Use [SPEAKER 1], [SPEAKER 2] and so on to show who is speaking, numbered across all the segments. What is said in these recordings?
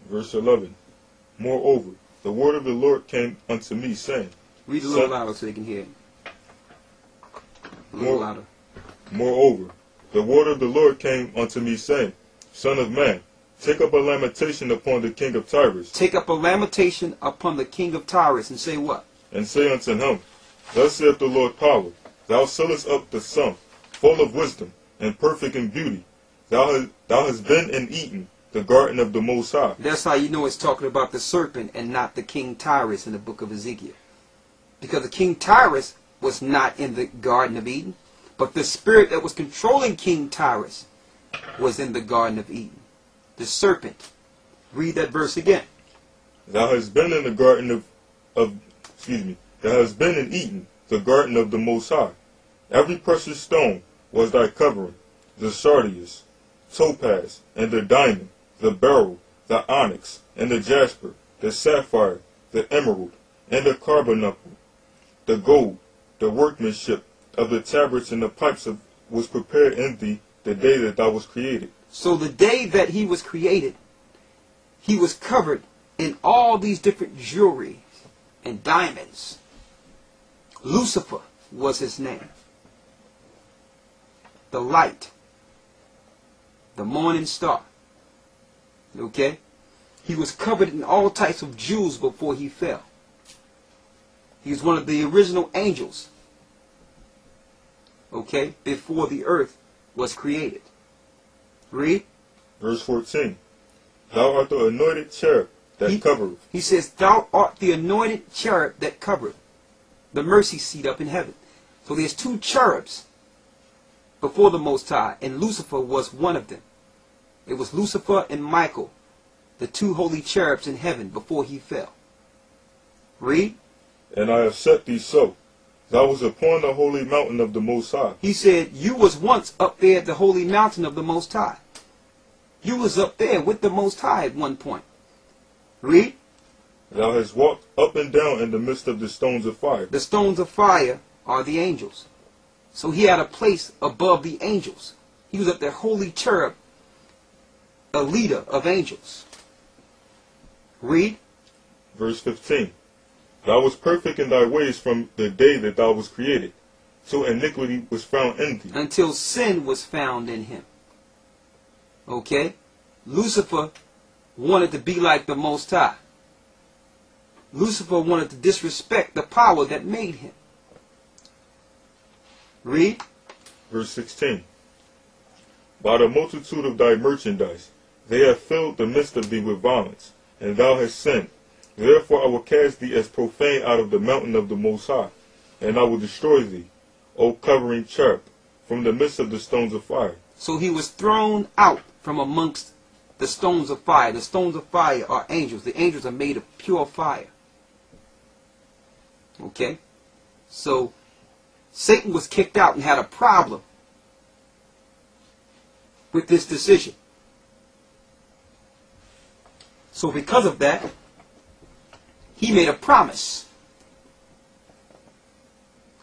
[SPEAKER 1] Verse 11. Moreover, the word of the Lord came unto me, saying.
[SPEAKER 2] Read a little louder so they can hear it. A little louder.
[SPEAKER 1] Moreover, the word of the Lord came unto me, saying, Son of man, take up a lamentation upon the king of Tyrus.
[SPEAKER 2] Take up a lamentation upon the king of Tyrus, and say what?
[SPEAKER 1] And say unto him, Thus saith the Lord power, Thou sealest up the sum, full of wisdom, and perfect in beauty. Thou hast been and eaten the garden of the Most High.
[SPEAKER 2] That's how you know it's talking about the serpent and not the king Tyrus in the book of Ezekiel. Because the king Tyrus was not in the Garden of Eden, but the spirit that was controlling King Tyrus was in the Garden of Eden. The serpent. Read that verse again.
[SPEAKER 1] Thou hast been in the garden thou hast been and eaten the garden of the Most High. Every precious stone was thy covering, the sardius, topaz, and the diamond, the beryl, the onyx, and the jasper, the sapphire, the emerald, and the carbuncle, the gold, the workmanship of the tabrets and the pipes was prepared in thee the day that thou was created.
[SPEAKER 2] So the day that he was created, he was covered in all these different jewelry and diamonds. Lucifer was his name. The light. The morning star. Okay? He was covered in all types of jewels before he fell. He was one of the original angels. Okay? Before the earth was created. Read.
[SPEAKER 1] Verse 14. Thou art the anointed cherub that covereth.
[SPEAKER 2] He says, Thou art the anointed cherub that covereth the mercy seat up in heaven. So there's two cherubs before the Most High, and Lucifer was one of them. It was Lucifer and Michael, the two holy cherubs in heaven before he fell. Read.
[SPEAKER 1] And I have set thee so. Thou was upon the holy mountain of the Most High.
[SPEAKER 2] He said, you was once up there at the holy mountain of the Most High. You was up there with the Most High at one point. Read.
[SPEAKER 1] Thou hast walked up and down in the midst of the stones of fire.
[SPEAKER 2] The stones of fire are the angels. So he had a place above the angels. He was up there, holy cherub, a leader of angels. Read.
[SPEAKER 1] Verse 15. Thou wast perfect in thy ways from the day that thou was created, till iniquity was found in thee.
[SPEAKER 2] Until sin was found in him. Okay? Lucifer wanted to be like the Most High. Lucifer wanted to disrespect the power that made him. Read.
[SPEAKER 1] Verse 16. By the multitude of thy merchandise, they have filled the midst of thee with violence, and thou hast sinned. Therefore I will cast thee as profane out of the mountain of the Most High, and I will destroy thee, O covering cherub, from the midst of the stones of fire.
[SPEAKER 2] So he was thrown out from amongst the stones of fire. The stones of fire are angels. The angels are made of pure fire. Okay? So Satan was kicked out and had a problem with this decision. So because of that, he made a promise.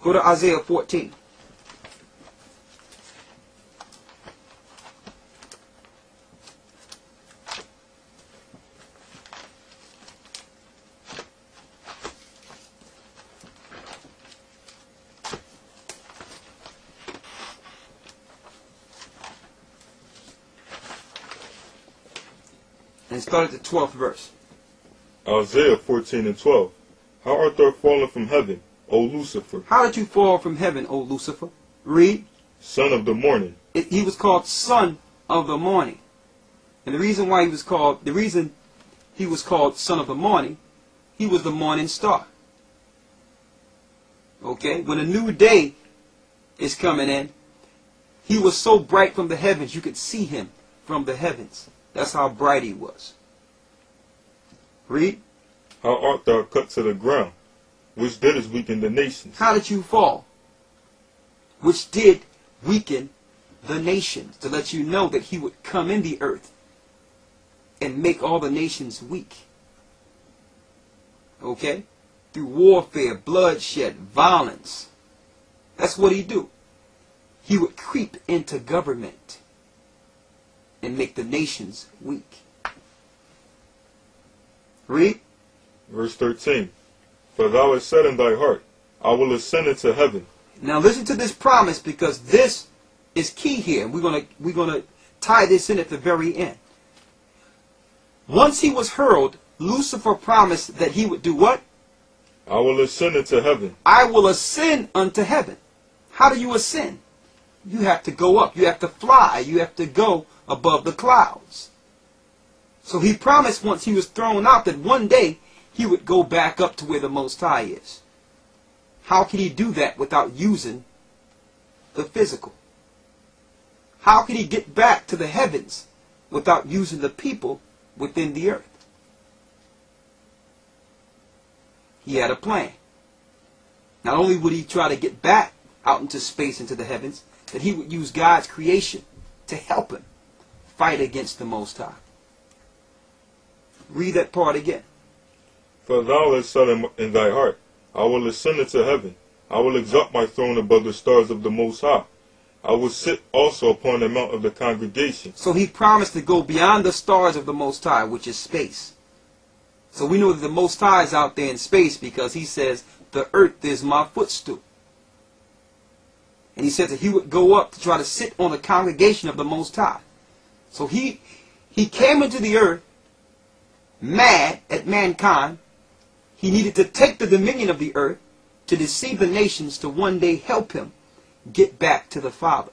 [SPEAKER 2] Go to Isaiah 14. And start at the 12th verse.
[SPEAKER 1] Isaiah 14 and 12. How art thou fallen from heaven, O Lucifer?
[SPEAKER 2] How did you fall from heaven, O Lucifer? Read.
[SPEAKER 1] Son of the morning.
[SPEAKER 2] He was called son of the morning. And the reason why he was called son of the morning, he was the morning star. Okay? When a new day is coming in, he was so bright from the heavens, you could see him from the heavens. That's how bright he was. Read.
[SPEAKER 1] How art thou cut to the ground, which didst weaken the nations?
[SPEAKER 2] How did you fall? Which did weaken the nations, to let you know that he would come in the earth and make all the nations weak. Okay? Through warfare, bloodshed, violence. That's what he'd do. He would creep into government and make the nations weak. Read.
[SPEAKER 1] Verse 13. For thou hast said in thy heart, I will ascend into heaven.
[SPEAKER 2] Now listen to this promise, because this is key here. We're gonna tie this in at the very end. Once he was hurled, Lucifer promised that he would do what?
[SPEAKER 1] I will ascend into heaven.
[SPEAKER 2] I will ascend unto heaven. How do you ascend? You have to go up. You have to fly. You have to go above the clouds. So he promised once he was thrown out that one day he would go back up to where the Most High is. How can he do that without using the physical? How can he get back to the heavens without using the people within the earth? He had a plan. Not only would he try to get back out into space, into the heavens, that he would use God's creation to help him fight against the Most High. Read that part again.
[SPEAKER 1] For thou hast said in thy heart, I will ascend into heaven. I will exalt my throne above the stars of the Most High. I will sit also upon the mount of the congregation.
[SPEAKER 2] So he promised to go beyond the stars of the Most High, which is space. So we know that the Most High is out there in space, because he says, the earth is my footstool. And he said that he would go up to try to sit on the congregation of the Most High. So he came into the earth mad at mankind. He needed to take the dominion of the earth to deceive the nations, to one day help him get back to the Father,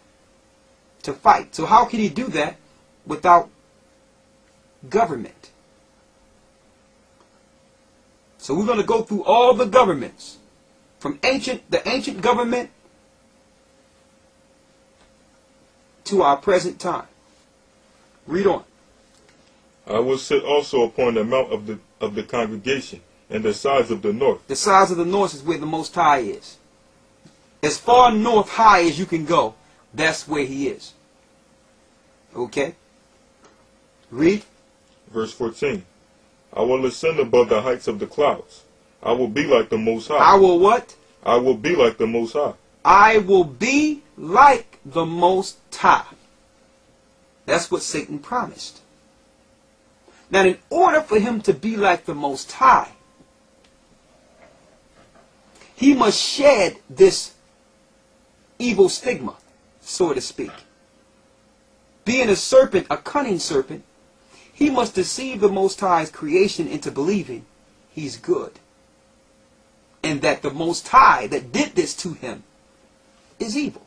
[SPEAKER 2] to fight. So how can he do that without government? So we're going to go through all the governments, from the ancient government to our present time. Read on.
[SPEAKER 1] I will sit also upon the mount of the congregation, and the sides of the north.
[SPEAKER 2] The sides of the north is where the Most High is. As far north high as you can go, that's where he is. Okay? Read.
[SPEAKER 1] Verse 14. I will ascend above the heights of the clouds. I will be like the Most High.
[SPEAKER 2] I will what?
[SPEAKER 1] I will be like the Most High.
[SPEAKER 2] I will be like the Most High. That's what Satan promised. Now, in order for him to be like the Most High, he must shed this evil stigma, so to speak. Being a serpent, a cunning serpent, he must deceive the Most High's creation into believing he's good. And that the Most High that did this to him is evil.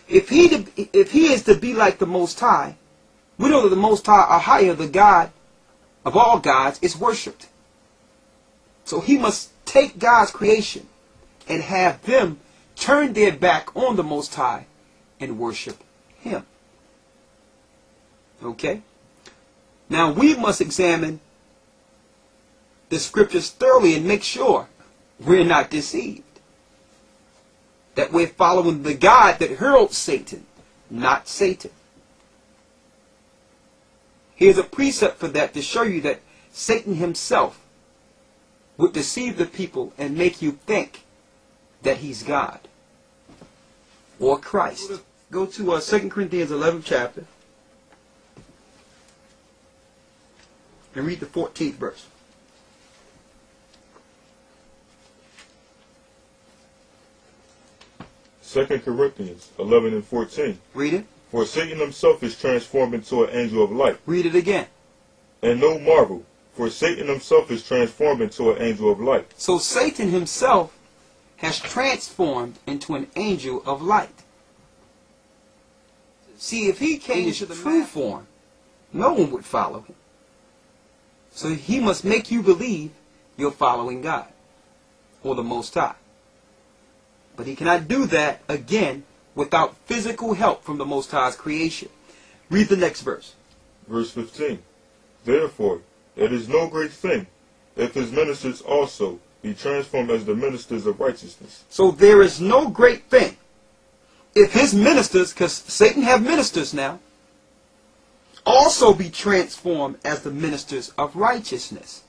[SPEAKER 2] If he is to be like the Most High, we know that the Most High, or higher, the God of all gods, is worshipped. So he must take God's creation and have them turn their back on the Most High and worship him. Okay? Now we must examine the scriptures thoroughly and make sure we're not deceived. That we're following the God that hurled Satan, not Satan. Here's a precept for that, to show you that Satan himself would deceive the people and make you think that he's God or Christ. Go to 2 Corinthians 11th chapter and read the 14th verse.
[SPEAKER 1] 2 Corinthians 11 and 14.
[SPEAKER 2] Read it.
[SPEAKER 1] For Satan himself is transformed into an angel of light.
[SPEAKER 2] Read it again.
[SPEAKER 1] And no marvel, for Satan himself is transformed into an angel of light.
[SPEAKER 2] So Satan himself has transformed into an angel of light. See, if he came in his true form, no one would follow him. So he must make you believe you're following God or the Most High. But he cannot do that, again, without physical help from the Most High's creation. Read the next verse.
[SPEAKER 1] Verse 15. Therefore, it is no great thing if his ministers also be transformed as the ministers of righteousness.
[SPEAKER 2] So there is no great thing if his ministers, because Satan have ministers now, also be transformed as the ministers of righteousness.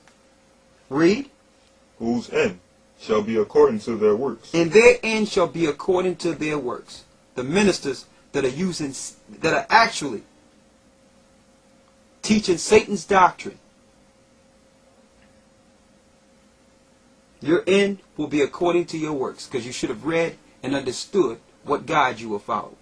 [SPEAKER 2] Read.
[SPEAKER 1] Whose end shall be according to their works.
[SPEAKER 2] And their end shall be according to their works. The ministers that are actually teaching Satan's doctrine Your end will be according to your works, because you should have read and understood what God you will follow.